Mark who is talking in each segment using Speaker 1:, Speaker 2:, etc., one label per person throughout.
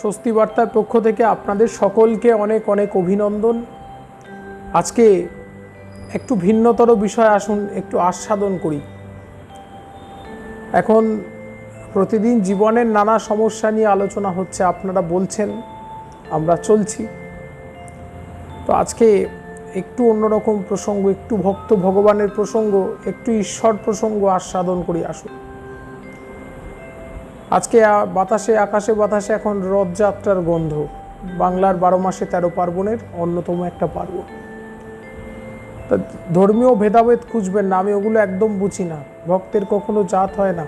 Speaker 1: স্বস্তি বার্তার পক্ষ থেকে আপনাদের সকলকে অনেক অনেক অভিনন্দন। আজকে একটু ভিন্নতর বিষয়, আসুন একটু আস্বাদন করি। এখন প্রতিদিন জীবনের নানা সমস্যা নিয়ে আলোচনা হচ্ছে, আপনারা বলছেন, আমরা চলছি। তো আজকে একটু অন্যরকম প্রসঙ্গ, একটু ভক্ত ভগবানের প্রসঙ্গ, একটু ঈশ্বর প্রসঙ্গ আস্বাদন করি। আসুন, আজকে বাতাসে আকাশে বাতাসে এখন রথযাত্রার গন্ধ। বাংলার 12 মাসে 13 পার্বণের অন্যতম একটা পার্বণ। তা ধর্মীয় ভেদাভেদ খুঁজবেন না, আমি ওগুলো একদম বুঝি না। ভক্তের কখনো জাত হয় না।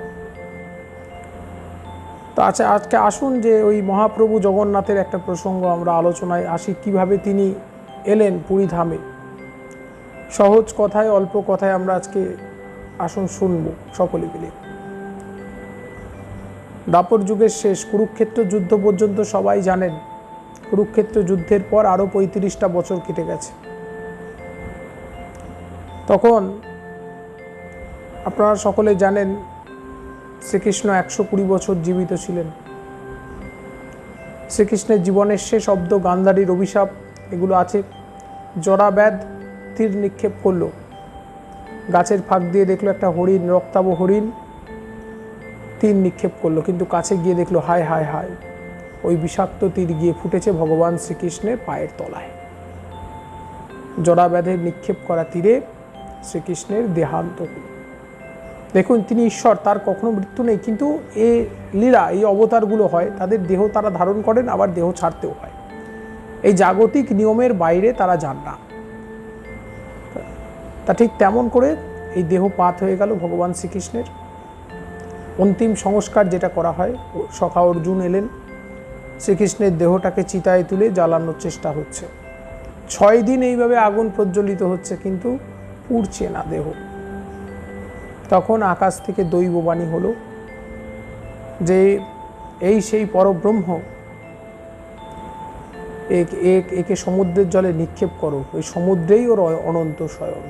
Speaker 1: তো আচ্ছা, আজকে আসুন যে ওই মহাপ্রভু জগন্নাথের একটা প্রসঙ্গ আমরা আলোচনায় আসি, কিভাবে তিনি এলেন পুরী ধামে। সহজ কথায়, অল্প কথায় আমরা আজকে আসুন শুনব সকলে মিলে। দাপর যুগের শেষ, কুরুক্ষেত্র যুদ্ধ পর্যন্ত সবাই জানেন। কুরুক্ষেত্র যুদ্ধের পর আরও 35টা বছর কেটে গেছে। তখন আপনারা সকলে জানেন শ্রীকৃষ্ণ 120 বছর জীবিত ছিলেন। শ্রীকৃষ্ণের জীবনের শেষ শব্দ, গান্ধারীর অভিশাপ, এগুলো আছে। জরাব্যাধ তীর নিক্ষেপ করলো, গাছের ফাঁক দিয়ে দেখলো একটা হরিণ, রক্তাভ হরিণ, তীর নিক্ষেপ করলো, কিন্তু কাছে গিয়ে দেখলো হায় হায় হায়, ওই বিষাক্ত তীর গিয়ে ফুটেছে ভগবান শ্রীকৃষ্ণের পায়ের তলায়। জরাব্যাধের নিক্ষেপ করা তীরে শ্রীকৃষ্ণের দেহান্ত হল। দেখুন, তিনি ঈশ্বর, তার কখনো মৃত্যু নেই, কিন্তু এই লীলা, এই অবতারগুলো হয়, তাদের দেহ তারা ধারণ করেন, আবার দেহ ছাড়তেও হয়। এই জাগতিক নিয়মের বাইরে তারা যান না। তা ঠিক তেমন করে এই দেহ পাত হয়ে গেল ভগবান শ্রীকৃষ্ণের। অন্তিম সংস্কার যেটা করা হয়, সখা অর্জুন এলেন, শ্রীকৃষ্ণের দেহটাকে চিতায় তুলে জ্বালানোর চেষ্টা হচ্ছে। 6 দিন এইভাবে আগুন প্রজ্বলিত হচ্ছে, কিন্তু পুড়ছে না দেহ। তখন আকাশ থেকে দৈববাণী হলো যে এই সেই পরব্রহ্ম, একে সমুদ্রের জলে নিক্ষেপ করো, ওই সমুদ্রেই ওর অনন্ত শয়ন।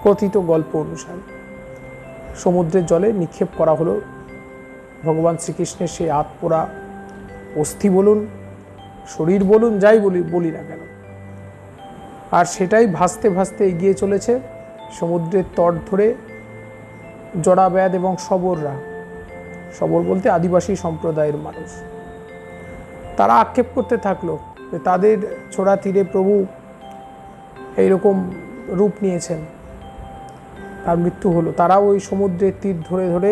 Speaker 1: কথিত গল্প অনুসারে সমুদ্রের জলে নিক্ষেপ করা হলো ভগবান শ্রীকৃষ্ণের সেই আত্মপোড়া অস্থি বলুন, শরীর বলুন, যাই বলি না কেন। আর সেটাই ভাসতে ভাসতে এগিয়ে চলেছে সমুদ্রের তট ধরে। জরাব্যাধ এবং শবররা, শবর বলতে আদিবাসী সম্প্রদায়ের মানুষ, তারা আক্ষেপ করতে থাকলো যে তাদের ছোড়া তীরে প্রভু এইরকম রূপ নিয়েছেন, তার মৃত্যু হলো। তারাও ওই সমুদ্রের তীর ধরে ধরে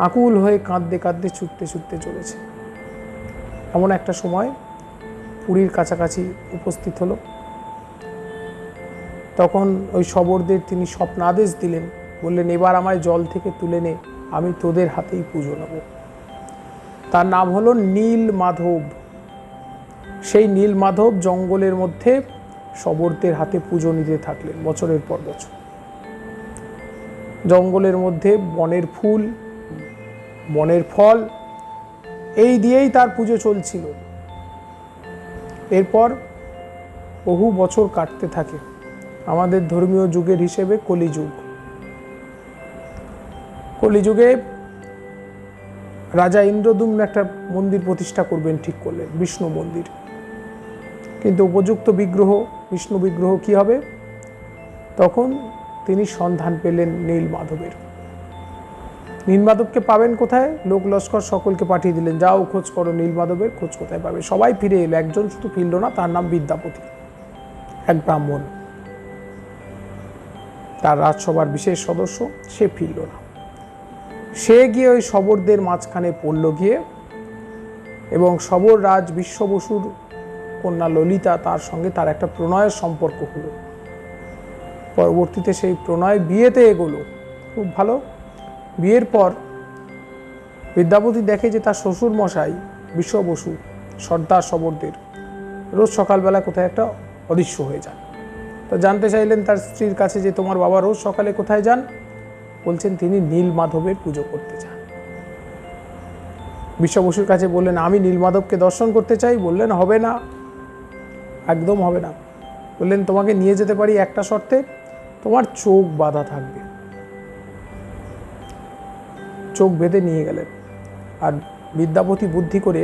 Speaker 1: আকুল হয়ে কাঁদতে কাঁদতে ছুটতে ছুটতে চলেছে। এমন একটা সময় পুরীর কাছাকাছি উপস্থিত হলো। তখন ওই শবরদের তিনি স্বপ্নাদেশ দিলেন, বললেন এবার আমায় জল থেকে তুলে নে, আমি তোদের হাতেই পুজো নেব। তার নাম হলো নীল মাধব। সেই নীল মাধব জঙ্গলের মধ্যে শবরদের হাতে পুজো নিতে থাকলেন বছরের পর বছর। জঙ্গলের মধ্যে বনের ফুল, বনের ফল, এই দিয়েই তার পুজো চলছিল। এরপর বহু বছর কাটতে থাকে। আমাদের ধর্মীয় যুগের হিসেবে কলিযুগ। কলিযুগে রাজা ইন্দ্রদ্যুম্ন একটা মন্দির প্রতিষ্ঠা করবেন ঠিক করলেন, বিষ্ণু মন্দির। কিন্তু উপযুক্ত বিগ্রহ, বিষ্ণু বিগ্রহ কি হবে? তখন তিনি সন্ধান পেলেন নীল মাধবের। নীল মাধবকে পাবেন কোথায়? লোক লস্কর সকলকে পাঠিয়ে দিলেন, যাও খোঁজ করো নীল মাধবের খোঁজ কোথায় পাবে। সবাই ফিরে এলো, একজন শুধু ফিরল না, তার নাম বিদ্যাপতি, এক ব্রাহ্মণ, তার রাজসভার বিশেষ সদস্য। সে ফিরল না। সে গিয়ে ওই শবরদের মাঝখানে পড়ল গিয়ে, এবং শবর রাজ বিশ্ব বসুর কন্যা ললিতা, তার সঙ্গে তার একটা প্রণয়ের সম্পর্ক হলো। পরবর্তীতে সেই প্রণয় বিয়েতে এগোলো, খুব ভালো। বিয়ের পর বিদ্যাপতি দেখে যে তার শ্বশুর মশাই বিশ্ব বসু, সর্দার শবরদের, রোজ সকালবেলা কোথায় একটা অদৃশ্য হয়ে যান। তো জানতে চাইলেন তার স্ত্রীর কাছে যে তোমার বাবা রোজ সকালে কোথায় যান? বলছেন তিনি নীল মাধবের পুজো করতে যান। বিশ্ব বসুর কাছে বললেন আমি নীল মাধবকে দর্শন করতে চাই। বললেন হবে না, একদম হবে না। বললেন তোমাকে নিয়ে যেতে পারি একটা শর্তে, তোমার চোখ বাঁধা থাকবে। চোখ বেঁধে নিয়ে গেলেন। আর বিদ্যাপতি বুদ্ধি করে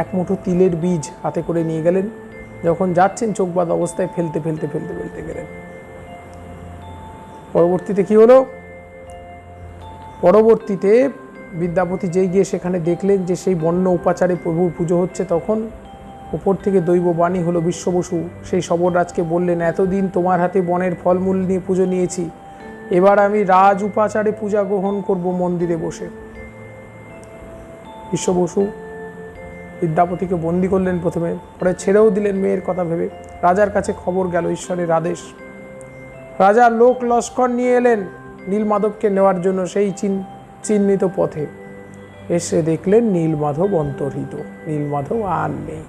Speaker 1: এক মুঠো তিলের বীজ হাতে করে নিয়ে গেলেন। যখন যাচ্ছেন চোখ বাঁধা অবস্থায় ফেলতে ফেলতে ফেলতে ফেলতে গেলেন। পরবর্তীতে কি হলো? পরবর্তীতে বিদ্যাপতি যেই গিয়ে সেখানে দেখলেন যে সেই বন্য উপাচারে প্রভুর পুজো হচ্ছে, তখন উপর থেকে দৈব বাণী হলো। বিশ্ব বসু সেই সবররাজকে বললেন, এতদিন তোমার হাতে বনের ফলমূল নিয়ে পুজো নিয়েছি, এবার আমি রাজ উপাচারে পূজা গ্রহণ করব মন্দিরে বসে। বিশ্ব বসু বিদ্যাপতিকে বন্দি করলেন প্রথমে, পরে ছেড়েও দিলেন মেয়ের কথা ভেবে। রাজার কাছে খবর গেল ঈশ্বরের আদেশ। রাজা লোক লস্কর নিয়ে এলেন নীলমাধবকে নেওয়ার জন্য সেই চিহ্নিত পথে। এসে দেখলেন নীলমাধব অন্তর্হিত, নীলমাধব আর নেই।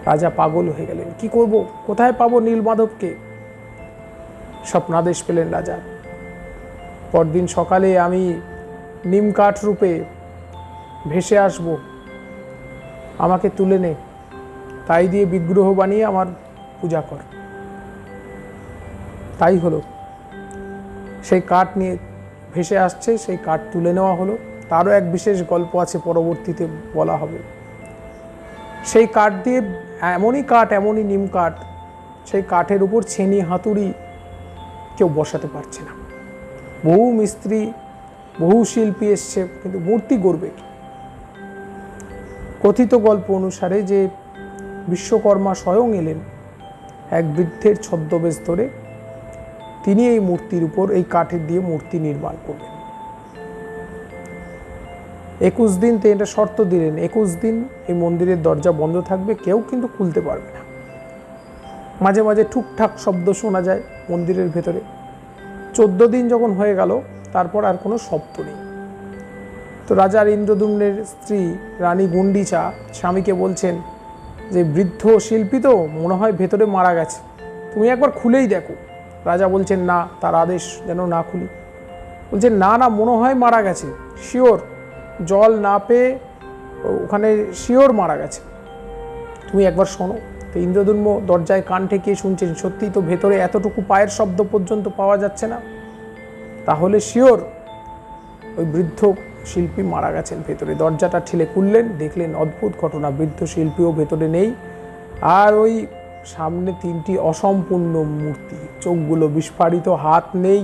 Speaker 1: রাজা পাগল হয়ে গেলেন, কি করব, কোথায় পাবো নীলমাধবকে? স্বপ্নাদেশ পেলেন রাজা, পরদিন সকালে আমি নিমকাঠ রূপে ভেসে আসব, আমাকে তুলে নে, তাই দিয়ে বিগ্রহ বানিয়ে আমার পূজা কর। তাই হলো, সেই কাঠ নিয়ে ভেসে আসছে, সেই কাঠ তুলে নেওয়া হলো। তারও এক বিশেষ গল্প আছে, পরবর্তীতে বলা হবে। সেই কাঠ দিয়ে এমনই নিম কাঠ, সেই কাঠের উপর ছেনি হাতুড়ি কেউ বসাতে পারছে না। বহু মিস্ত্রি, বহু শিল্পী এসছে, কিন্তু মূর্তি গড়বে কি? কথিত গল্প অনুসারে যে বিশ্বকর্মা স্বয়ং এলেন এক বৃদ্ধের ছদ্মবেশ ধরে, তিনি এই মূর্তির উপর এই কাঠের দিয়ে মূর্তি নির্মাণ করবেন। 21 দিন তিনি এটা শর্ত দিলেন, 21 দিন এই মন্দিরের দরজা বন্ধ থাকবে, কেউ কিন্তু খুলতে পারবে না। মাঝে মাঝে ঠুকঠাক শব্দ শোনা যায় মন্দিরের ভেতরে। 14 দিন যখন হয়ে গেল, তারপর আর কোনো শব্দ নেই। তো রাজার ইন্দ্রদ্যুম্নের স্ত্রী রানী গুন্ডিচা স্বামীকে বলছেন যে বৃদ্ধ শিল্পী তো মনে হয় ভেতরে মারা গেছে, তুমি একবার খুলেই দেখো। রাজা বলছেন না, তার আদেশ যেন না খুলি। বলছেন না না, মনে হয় মারা গেছে, শিওর, জল না পেয়ে ওখানে শিওর মারা গেছে, তুমি একবার শোনো। তো ইন্দ্রদ্যুম্ন দরজায় কান ঠেকিয়ে শুনছেন, সত্যিই তো ভেতরে এতটুকু পায়ের শব্দ পর্যন্ত পাওয়া যাচ্ছে না, তাহলে শিওর ওই বৃদ্ধ শিল্পী মারা গেছেন ভেতরে। দরজাটা ঠেলে খুললেন, দেখলেন অদ্ভুত ঘটনা, বৃদ্ধ শিল্পীও ভেতরে নেই। আর ওই সামনে 3টি অসম্পূর্ণ মূর্তি, চোখগুলো বিস্ফারিত, হাত নেই,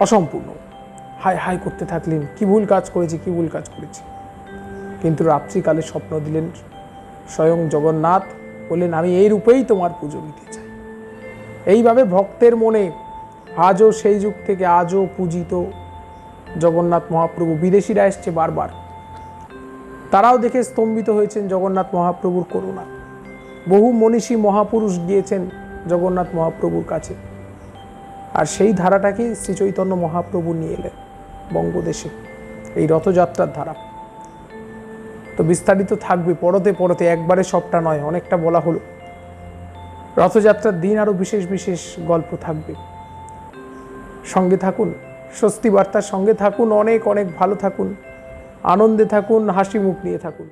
Speaker 1: অসম্পূর্ণ। হায় হায় করতে থাকলেন, কি ভুল কাজ করেছি, কি ভুল কাজ করেছি। কিন্তু রাত্রিকালে স্বপ্ন দিলেন স্বয়ং জগন্নাথ, বললেন আমি এই রূপেই তোমার পুজো দিতে চাই। এইভাবে ভক্তের মনে আজও, সেই যুগ থেকে আজও পূজিত জগন্নাথ মহাপ্রভু। বিদেশিরা এসছে বারবার, তারাও দেখে স্তম্ভিত হয়েছেন জগন্নাথ মহাপ্রভুর করুণা। বহু মনীষী মহাপুরুষ গিয়েছেন জগন্নাথ মহাপ্রভুর কাছে, আর সেই ধারাটাকে শ্রী চৈতন্য মহাপ্রভু নিয়ে এলেন বঙ্গদেশে, এই রথযাত্রার ধারা। তো বিস্তারিত থাকবে পরতে পরতে, একবারে সবটা নয়, অনেকটা বলা হলো। রথযাত্রার দিন আরও বিশেষ বিশেষ গল্প থাকবে। সঙ্গে থাকুন, স্বস্তি বার্তার সঙ্গে থাকুন, অনেক অনেক ভালো থাকুন, আনন্দে থাকুন, হাসি মুখ নিয়ে থাকুন।